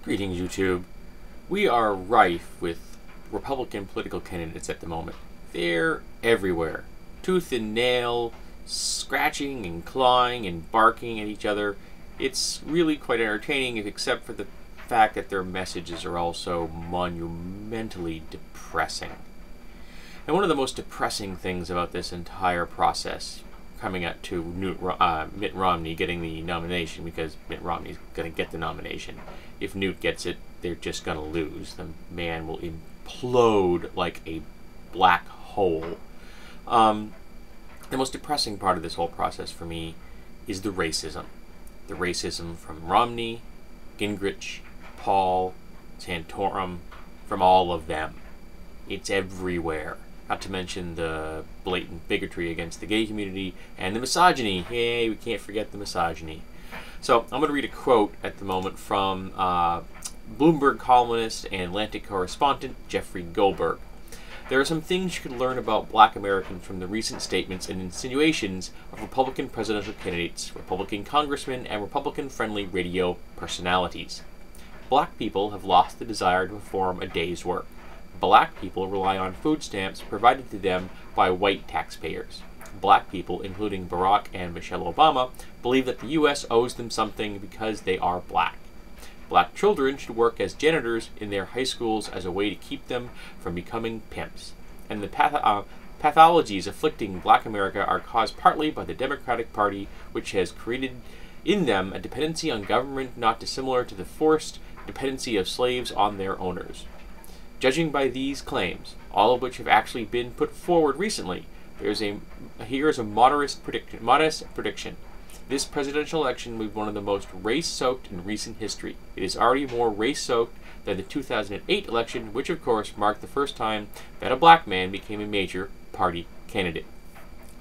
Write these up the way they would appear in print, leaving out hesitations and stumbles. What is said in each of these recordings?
Greetings, YouTube. We are rife with Republican political candidates at the moment. They're everywhere. Tooth and nail, scratching and clawing and barking at each other. It's really quite entertaining, except for the fact that their messages are also monumentally depressing. And one of the most depressing things about this entire process, coming up to Mitt Romney getting the nomination, because Mitt Romney's going to get the nomination. If Newt gets it, they're just going to lose. The man will implode like a black hole. The most depressing part of this whole process for me is the racism. The racism from Romney, Gingrich, Paul, Santorum, from all of them. It's everywhere. Not to mention the blatant bigotry against the gay community and the misogyny. Yay, we can't forget the misogyny. So I'm going to read a quote at the moment from Bloomberg columnist and Atlantic correspondent Jeffrey Goldberg. There are some things you can learn about black Americans from the recent statements and insinuations of Republican presidential candidates, Republican congressmen, and Republican-friendly radio personalities. Black people have lost the desire to perform a day's work. Black people rely on food stamps provided to them by white taxpayers. Black people, including Barack and Michelle Obama, believe that the U.S. owes them something because they are black. Black children should work as janitors in their high schools as a way to keep them from becoming pimps. And the pathologies afflicting black America are caused partly by the Democratic Party, which has created in them a dependency on government not dissimilar to the forced dependency of slaves on their owners. Judging by these claims, all of which have actually been put forward recently, here is a modest prediction. This presidential election will be one of the most race-soaked in recent history. It is already more race-soaked than the 2008 election, which of course marked the first time that a black man became a major party candidate.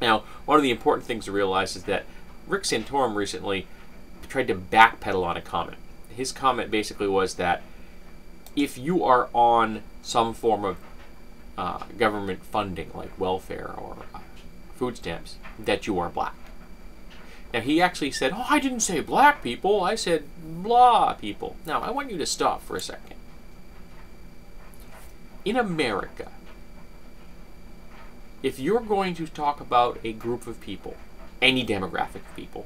Now, one of the important things to realize is that Rick Santorum recently tried to backpedal on a comment. His comment basically was that if you are on some form of government funding, like welfare or food stamps, that you are black. Now, he actually said, "Oh, I didn't say black people, I said blah people." Now, I want you to stop for a second. In America, if you're going to talk about a group of people, any demographic of people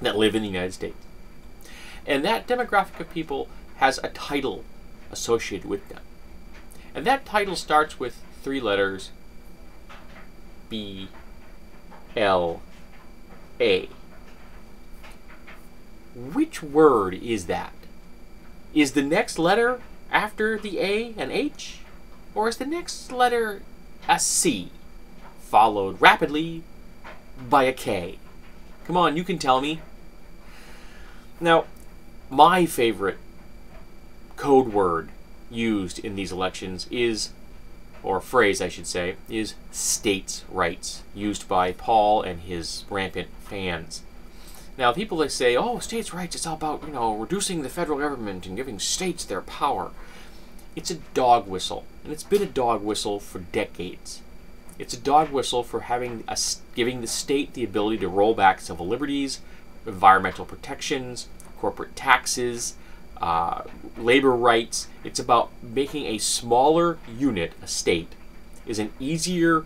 that live in the United States, and that demographic of people has a title associated with them, and that title starts with 3 letters, B, L, A. Which word is that? Is the next letter after the A an H? Or is the next letter a C, followed rapidly by a K? Come on, you can tell me. Now, my favorite code word used in these elections is, or phrase I should say, is states' rights, used by Paul and his rampant fans. Now, people that say, oh, states' rights, it's all about, reducing the federal government and giving states their power. It's a dog whistle, and it's been a dog whistle for decades. It's a dog whistle for giving the state the ability to roll back civil liberties, environmental protections, corporate taxes, labor rights. It's about making a smaller unit, a state, is an easier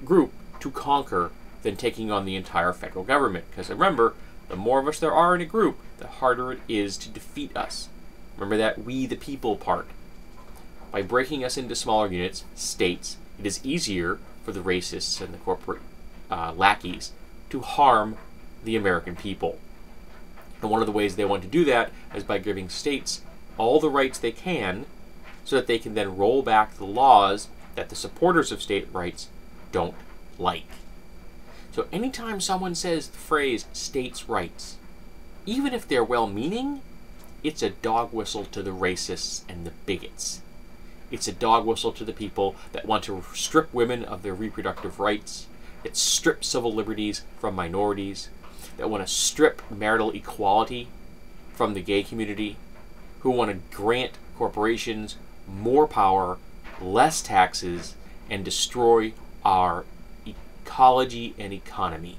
group to conquer than taking on the entire federal government. Because remember, the more of us there are in a group, the harder it is to defeat us. Remember that we the people part. By breaking us into smaller units, states, it is easier for the racists and the corporate lackeys to harm the American people. And one of the ways they want to do that is by giving states all the rights they can so that they can then roll back the laws that the supporters of state rights don't like. So anytime someone says the phrase states' rights, even if they're well-meaning, it's a dog whistle to the racists and the bigots. It's a dog whistle to the people that want to strip women of their reproductive rights, that strip civil liberties from minorities, that want to strip marital equality from the gay community, who want to grant corporations more power, less taxes, and destroy our ecology and economy.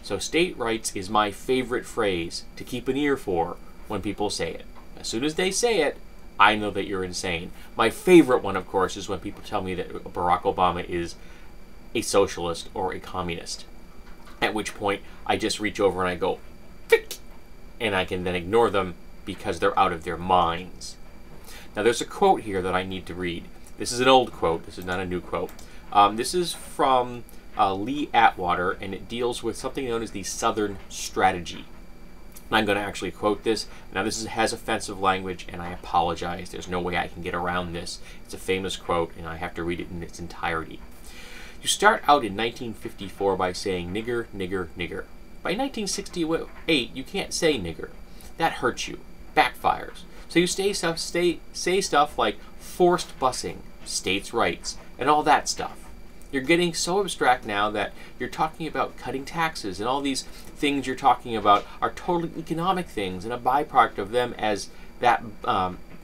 So state rights is my favorite phrase to keep an ear for when people say it. As soon as they say it, I know that you're insane. My favorite one, of course, is when people tell me that Barack Obama is a socialist or a communist. At which point, I just reach over and I go, "Fick!" And I can then ignore them because they're out of their minds. Now, there's a quote here that I need to read. This is an old quote. This is not a new quote. This is from Lee Atwater, and it deals with something known as the Southern Strategy. And I'm going to actually quote this. Now, this has offensive language, and I apologize. There's no way I can get around this. It's a famous quote, and I have to read it in its entirety. You start out in 1954 by saying nigger, nigger, nigger. By 1968, you can't say nigger. That hurts you. Backfires. So you say stuff like forced busing, states' rights, and all that stuff. You're getting so abstract now that you're talking about cutting taxes, and all these things you're talking about are totally economic things, and a byproduct of them as that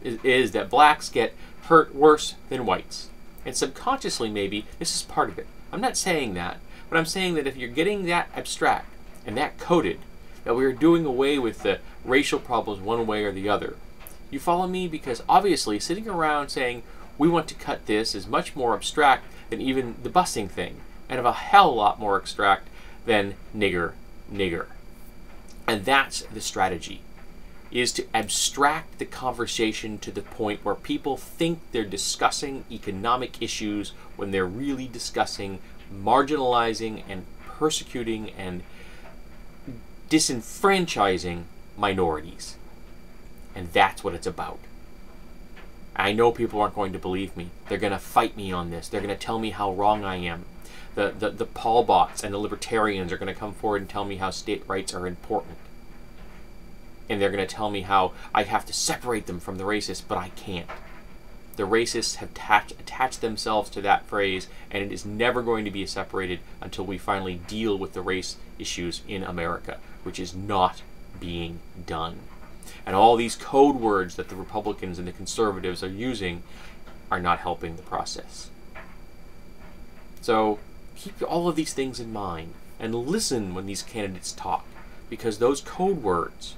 is that blacks get hurt worse than whites. And subconsciously, maybe, this is part of it. I'm not saying that, but I'm saying that if you're getting that abstract and that coded, that we're doing away with the racial problems one way or the other. You follow me? Because obviously, sitting around saying, we want to cut this is much more abstract than even the busing thing, and of a hell lot more abstract than nigger, nigger. And that's the strategy, is to abstract the conversation to the point where people think they're discussing economic issues when they're really discussing marginalizing and persecuting and disenfranchising minorities. And that's what it's about. I know people aren't going to believe me. They're going to fight me on this. They're going to tell me how wrong I am. The Paul bots and the libertarians are going to come forward and tell me how state rights are important. And they're going to tell me how I have to separate them from the racists, but I can't. The racists have attached themselves to that phrase, and it is never going to be separated until we finally deal with the race issues in America, which is not being done. And all these code words that the Republicans and the conservatives are using are not helping the process. So keep all of these things in mind and listen when these candidates talk, because those code words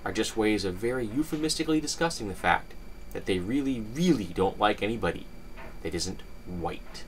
are just ways of very euphemistically discussing the fact that they really, really don't like anybody that isn't white.